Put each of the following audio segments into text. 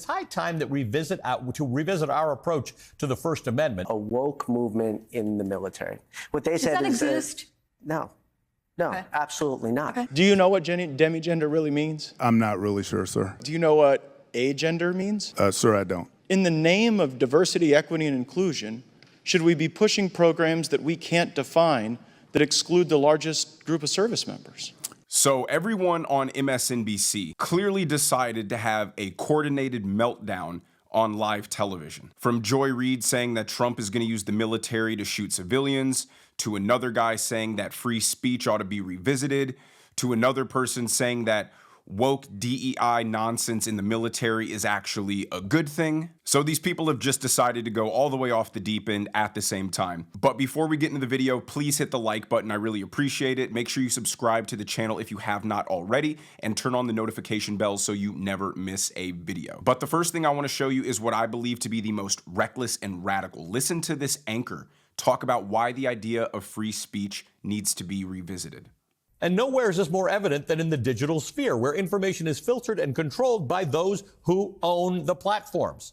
high time that revisit our approach to the First Amendment. A woke movement in the military. What they said is... Does that exist? No. No, okay. Absolutely not. Okay. Do you know what demigender really means? I'm not really sure, sir. Do you know what agender means? Sir, I don't. In the name of diversity, equity, and inclusion, should we be pushing programs that we can't define that exclude the largest group of service members? So everyone on MSNBC clearly decided to have a coordinated meltdown on live television. From Joy Reid saying that Trump is going to use the military to shoot civilians, to another guy saying that free speech ought to be revisited, to another person saying that woke DEI nonsense in the military is actually a good thing. So these people have just decided to go all the way off the deep end at the same time. But before we get into the video, please hit the like button. I really appreciate it. Make sure you subscribe to the channel if you have not already, and turn on the notification bell so you never miss a video. But the first thing I want to show you is what I believe to be the most reckless and radical. Listen to this anchor talk about why the idea of free speech needs to be revisited. And nowhere is this more evident than in the digital sphere, where information is filtered and controlled by those who own the platforms.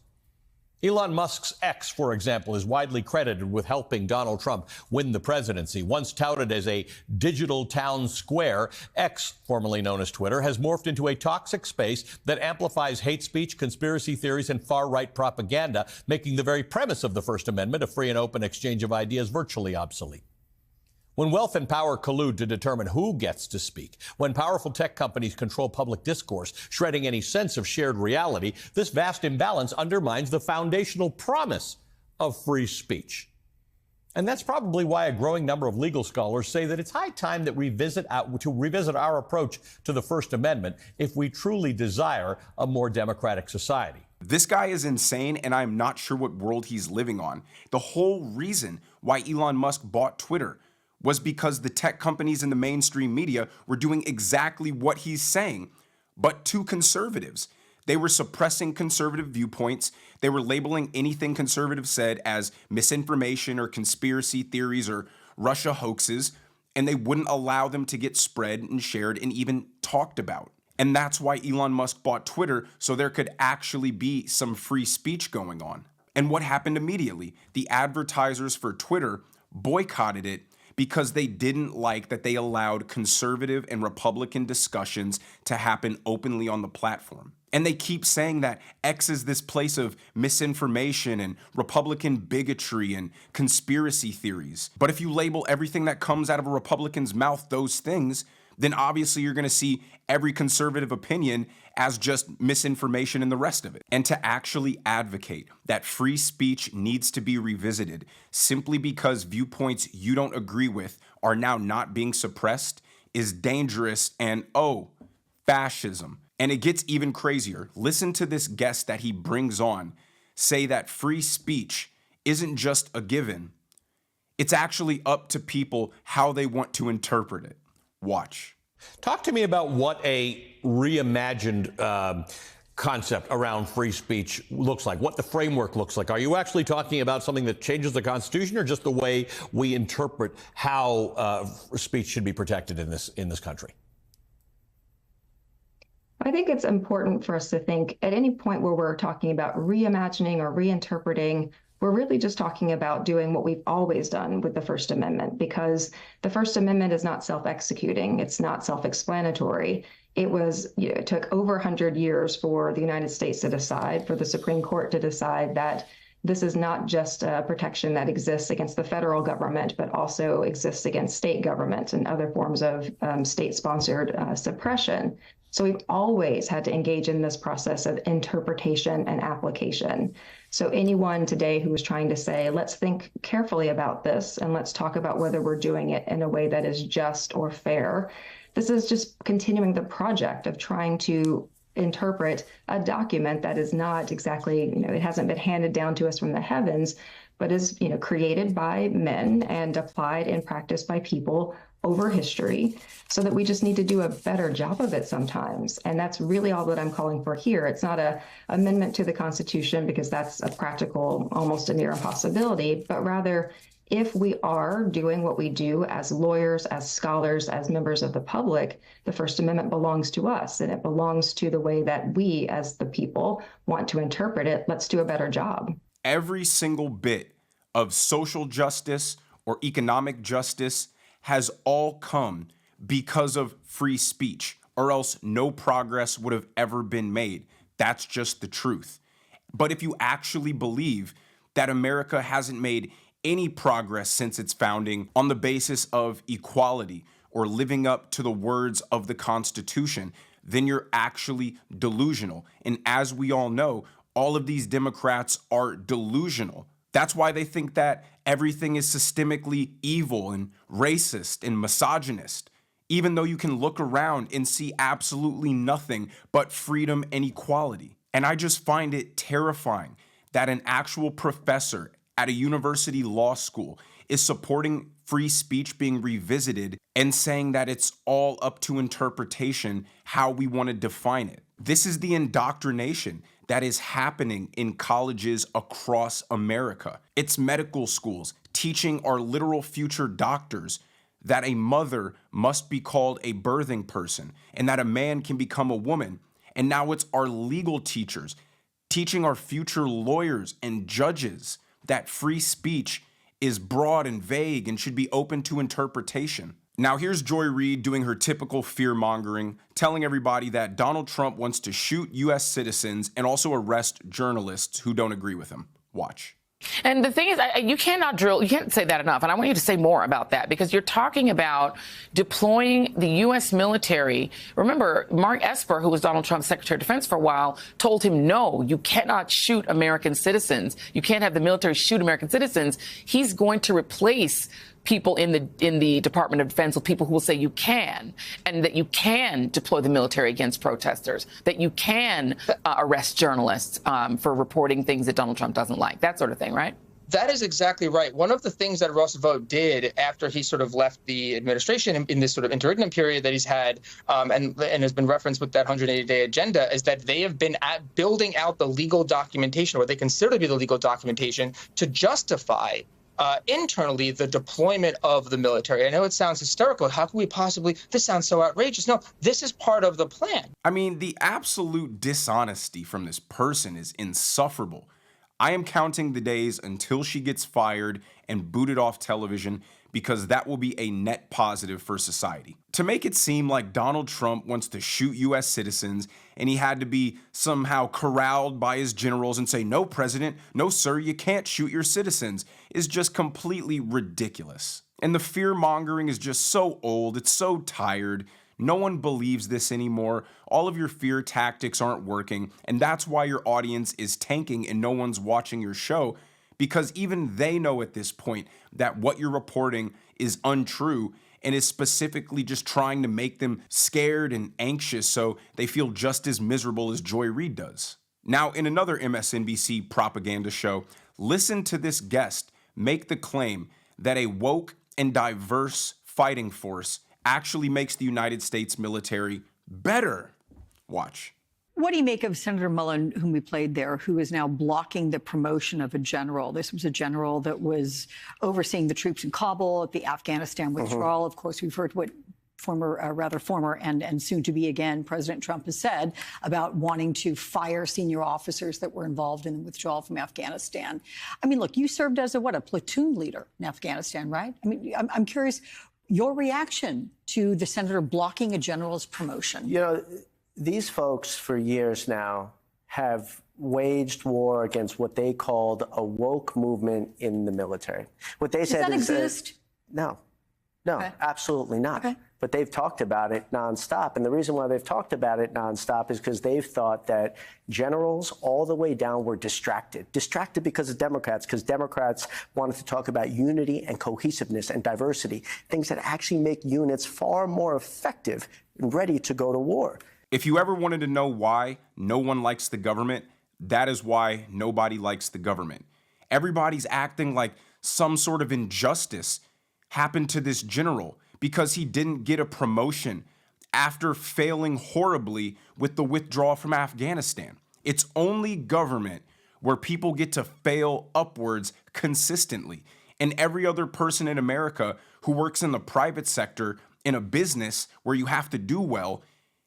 Elon Musk's X, for example, is widely credited with helping Donald Trump win the presidency. Once touted as a digital town square, X, formerly known as Twitter, has morphed into a toxic space that amplifies hate speech, conspiracy theories, and far-right propaganda, making the very premise of the First Amendment, a free and open exchange of ideas, virtually obsolete. When wealth and power collude to determine who gets to speak, when powerful tech companies control public discourse, shredding any sense of shared reality, this vast imbalance undermines the foundational promise of free speech. And that's probably why a growing number of legal scholars say that it's high time that revisit our approach to the First Amendment if we truly desire a more democratic society. This guy is insane, and I'm not sure what world he's living on. The whole reason why Elon Musk bought Twitter was because the tech companies in the mainstream media were doing exactly what he's saying, but to conservatives. They were suppressing conservative viewpoints. They were labeling anything conservatives said as misinformation or conspiracy theories or Russia hoaxes, and they wouldn't allow them to get spread and shared and even talked about. And that's why Elon Musk bought Twitter, so there could actually be some free speech going on. And what happened immediately? The advertisers for Twitter boycotted it because they didn't like that they allowed conservative and Republican discussions to happen openly on the platform. And they keep saying that X is this place of misinformation and Republican bigotry and conspiracy theories. But if you label everything that comes out of a Republican's mouth those things, then obviously you're going to see every conservative opinion as just misinformation and the rest of it. And to actually advocate that free speech needs to be revisited simply because viewpoints you don't agree with are now not being suppressed is dangerous and, fascism. And it gets even crazier. Listen to this guest that he brings on say that free speech isn't just a given. It's actually up to people how they want to interpret it. Watch. Talk to me about what a reimagined concept around free speech looks like, what the framework looks like. Are you actually talking about something that changes the Constitution or just the way we interpret how speech should be protected in this country? I think it's important for us to think at any point where we're talking about reimagining or reinterpreting, we're really just talking about doing what we've always done with the First Amendment, because the First Amendment is not self-executing. It's not self-explanatory. It took over 100 years for the United States to decide, for the Supreme Court to decide that this is not just a protection that exists against the federal government, but also exists against state government and other forms of state-sponsored suppression. So we've always had to engage in this process of interpretation and application. So anyone today who is trying to say, let's think carefully about this and let's talk about whether we're doing it in a way that is just or fair, this is just continuing the project of trying to interpret a document that is not exactly, it hasn't been handed down to us from the heavens, but is, created by men and applied and practiced by people over history, so that we just need to do a better job of it sometimes. And that's really all that I'm calling for here. It's not an amendment to the Constitution, because that's a practical, almost a near impossibility, but rather, if we are doing what we do as lawyers, as scholars, as members of the public, the First Amendment belongs to us, and it belongs to the way that we as the people want to interpret it. Let's do a better job. Every single bit of social justice or economic justice has all come because of free speech, or else no progress would have ever been made. That's just the truth. But if you actually believe that America hasn't made any progress since its founding on the basis of equality or living up to the words of the Constitution, then you're actually delusional. And as we all know, all of these Democrats are delusional. That's why they think that everything is systemically evil and racist and misogynist, even though you can look around and see absolutely nothing but freedom and equality. And I just find it terrifying that an actual professor at a university law school is supporting free speech being revisited and saying that it's all up to interpretation how we want to define it. This is the indoctrination that is happening in colleges across America. It's medical schools teaching our literal future doctors that a mother must be called a birthing person and that a man can become a woman. And now it's our legal teachers teaching our future lawyers and judges that free speech is broad and vague and should be open to interpretation. Now here's Joy Reid doing her typical fear-mongering, telling everybody that Donald Trump wants to shoot U.S. citizens and also arrest journalists who don't agree with him. Watch. And the thing is, you can't say that enough. And I want you to say more about that, because you're talking about deploying the U.S. military. Remember, Mark Esper, who was Donald Trump's Secretary of Defense for a while, told him, no, you cannot shoot American citizens. You can't have the military shoot American citizens. He's going to replace people in the Department of Defense with people who will say you can, and that you can deploy the military against protesters, that you can arrest journalists for reporting things that Donald Trump doesn't like, that sort of thing, right? That is exactly right. One of the things that Ross Vought did after he sort of left the administration in this sort of interregnum period that he's had, and has been referenced with that 180-day agenda, is that they have been building out the legal documentation, or what they consider to be the legal documentation, to justify internally the deployment of the military. I know it sounds hysterical. How can we possibly, this sounds so outrageous. No, this is part of the plan. I mean, the absolute dishonesty from this person is insufferable. I am counting the days until she gets fired and booted off television, because that will be a net positive for society. To make it seem like Donald Trump wants to shoot U.S. citizens and he had to be somehow corralled by his generals and say, no, President, no, sir, you can't shoot your citizens, is just completely ridiculous. And the fear-mongering is just so old, it's so tired. No one believes this anymore. All of your fear tactics aren't working, and that's why your audience is tanking and no one's watching your show, because even they know at this point that what you're reporting is untrue and is specifically just trying to make them scared and anxious so they feel just as miserable as Joy Reid does. Now, in another MSNBC propaganda show, listen to this guest make the claim that a woke and diverse fighting force actually makes the United States military better. Watch. What do you make of Senator Mullen, whom we played there, who is now blocking the promotion of a general? This was a general that was overseeing the troops in Kabul at the Afghanistan withdrawal. Of course, we've heard what former and soon to be again President Trump has said about wanting to fire senior officers that were involved in the withdrawal from Afghanistan. I mean, look, you served as a platoon leader in Afghanistan, right? I mean, I'm curious your reaction to the senator blocking a general's promotion. You know, these folks for years now have waged war against what they called a woke movement in the military. What they said is that exist? No, Okay. absolutely not. Okay. But they've talked about it nonstop. And the reason why they've talked about it nonstop is because they've thought that generals all the way down were distracted. Distracted because of Democrats, because Democrats wanted to talk about unity and cohesiveness and diversity, things that actually make units far more effective and ready to go to war. If you ever wanted to know why no one likes the government, that is why nobody likes the government. Everybody's acting like some sort of injustice happened to this general because he didn't get a promotion after failing horribly with the withdrawal from Afghanistan. It's only government where people get to fail upwards consistently. And every other person in America who works in the private sector in a business where you have to do well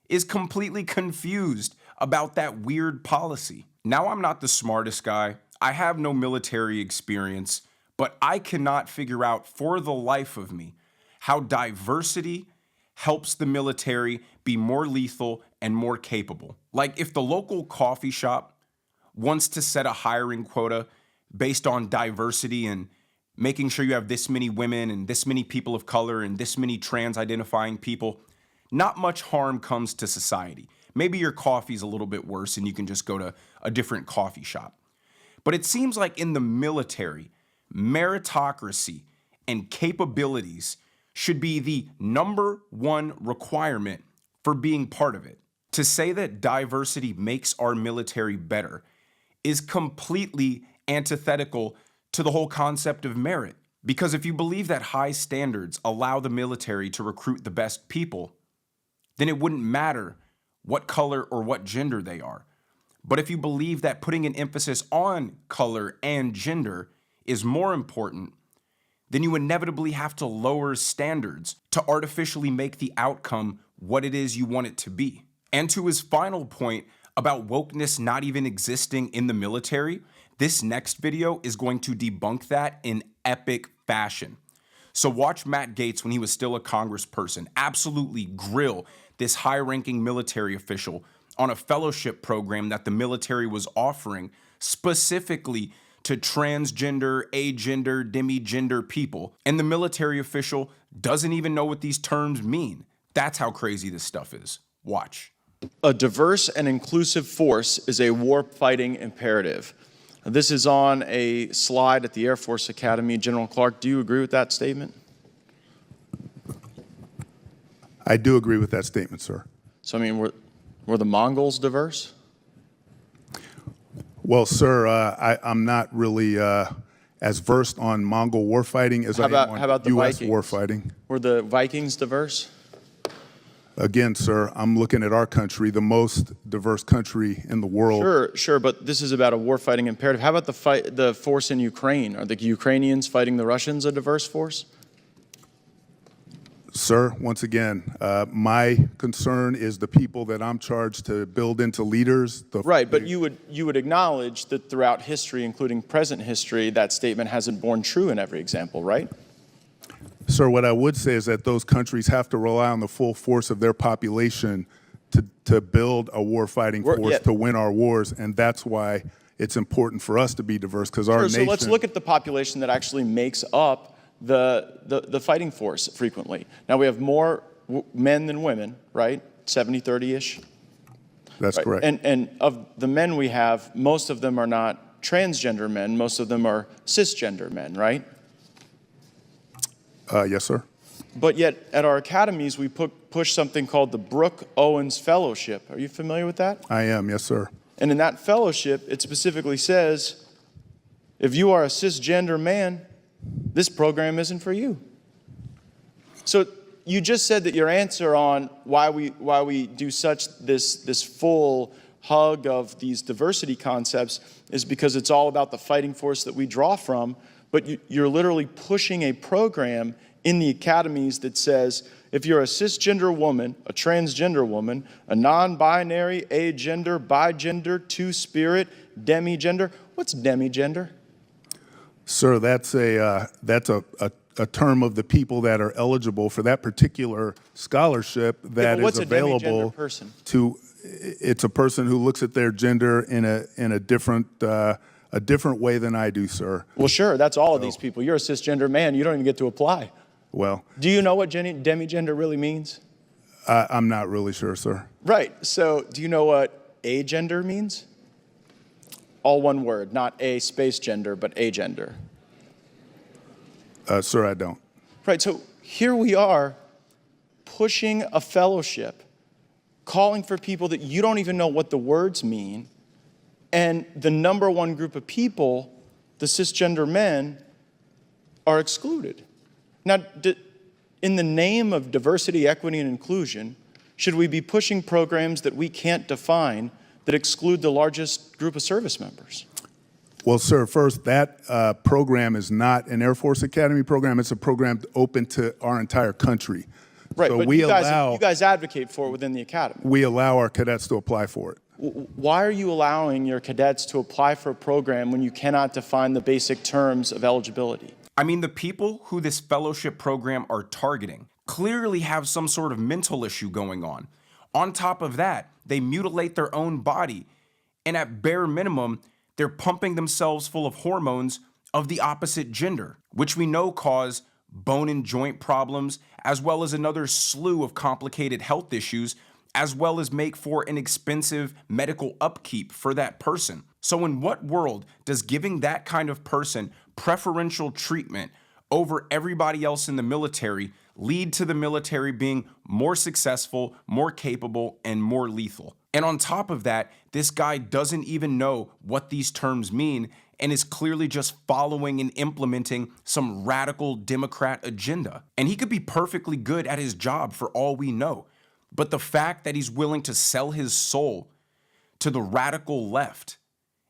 is completely confused about that weird policy. Now, I'm not the smartest guy. I have no military experience, but I cannot figure out for the life of me how diversity helps the military be more lethal and more capable. Like, if the local coffee shop wants to set a hiring quota based on diversity and making sure you have this many women and this many people of color and this many trans identifying people, not much harm comes to society. Maybe your coffee's a little bit worse and you can just go to a different coffee shop. But it seems like in the military, meritocracy and capabilities should be the #1 requirement for being part of it. To say that diversity makes our military better is completely antithetical to the whole concept of merit. Because if you believe that high standards allow the military to recruit the best people, then it wouldn't matter what color or what gender they are. But if you believe that putting an emphasis on color and gender is more important, then you inevitably have to lower standards to artificially make the outcome what it is you want it to be. And to his final point about wokeness not even existing in the military, this next video is going to debunk that in epic fashion. So watch Matt Gaetz, when he was still a congressperson, absolutely grill this high-ranking military official on a fellowship program that the military was offering specifically to transgender, agender, demigender people. And the military official doesn't even know what these terms mean. That's how crazy this stuff is. Watch. A diverse and inclusive force is a war-fighting imperative. This is on a slide at the Air Force Academy. General Clark, do you agree with that statement? I do agree with that statement, sir. So, I mean, were the Mongols diverse? Well, sir, I'm not really as versed on Mongol warfighting as I am on U.S. warfighting. Were the Vikings diverse? Again, sir, I'm looking at our country, the most diverse country in the world. Sure, but this is about a warfighting imperative. How about the force in Ukraine? Are the Ukrainians fighting the Russians a diverse force? Sir, once again, my concern is the people that I'm charged to build into leaders. Right, but you would acknowledge that throughout history, including present history, that statement hasn't borne true in every example, right? Sir, what I would say is that those countries have to rely on the full force of their population to build a war-fighting force to win our wars, and that's why it's important for us to be diverse, because our nation... So let's look at the population that actually makes up the fighting force frequently. Now, we have more men than women, right? 70-30-ish? That's correct. And of the men we have, most of them are not transgender men. Most of them are cisgender men, right? Yes, sir. But yet, at our academies, we push something called the Brooke Owens Fellowship. Are you familiar with that? I am, yes, sir. And in that fellowship, it specifically says, if you are a cisgender man, this program isn't for you. So you just said that your answer on why we do this full hug of these diversity concepts is because it's all about the fighting force that we draw from. But you're literally pushing a program in the academies that says, if you're a cisgender woman, a transgender woman, a non-binary, agender, bigender, two-spirit, demigender. What's demigender? Sir, that's a term of the people that are eligible for that particular scholarship that is available to. It's a person who looks at their gender in a different way than I do, sir. Well, sure, that's all of these people. You're a cisgender man. You don't even get to apply. Well, do you know what demigender really means? I'm not really sure, sir. Right. So do you know what agender means? All one word, not a space gender, but agender. Sir, I don't. Right. So here we are pushing a fellowship, calling for people that you don't even know what the words mean. And the #1 group of people the cisgender men are excluded. Now, in the name of diversity, equity, and inclusion, should we be pushing programs that we can't define that exclude the largest group of service members? Well, sir, first, that program is not an Air Force Academy program. It's a program open to our entire country. Right, so but you guys advocate for it within the academy. We allow our cadets to apply for it. Why are you allowing your cadets to apply for a program when you cannot define the basic terms of eligibility? I mean, the people who this fellowship program are targeting clearly have some sort of mental issue going on. On top of that, they mutilate their own body, and at bare minimum, they're pumping themselves full of hormones of the opposite gender, which we know cause bone and joint problems, as well as another slew of complicated health issues, as well as make for an expensive medical upkeep for that person. So in what world does giving that kind of person preferential treatment over everybody else in the military lead to the military being more successful, more capable, and more lethal? And on top of that, this guy doesn't even know what these terms mean and is clearly just following and implementing some radical Democrat agenda. And he could be perfectly good at his job for all we know. But the fact that he's willing to sell his soul to the radical left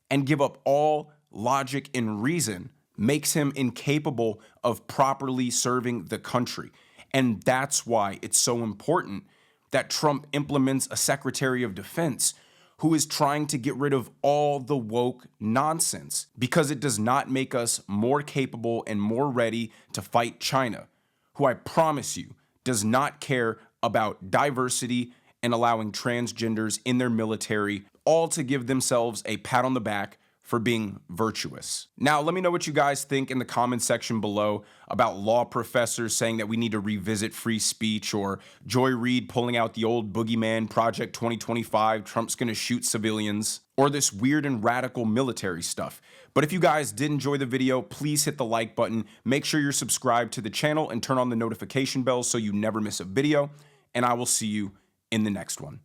and give up all logic and reason makes him incapable of properly serving the country. And that's why it's so important that Trump implements a Secretary of Defense who is trying to get rid of all the woke nonsense, because it does not make us more capable and more ready to fight China, who I promise you does not care about diversity and allowing transgenders in their military, all to give themselves a pat on the back for being virtuous. Now, let me know what you guys think in the comment section below about law professors saying that we need to revisit free speech, or Joy Reid pulling out the old boogeyman Project 2025, Trump's gonna shoot civilians, or this weird and radical military stuff. But if you guys did enjoy the video, please hit the like button, make sure you're subscribed to the channel, and turn on the notification bell so you never miss a video, and I will see you in the next one.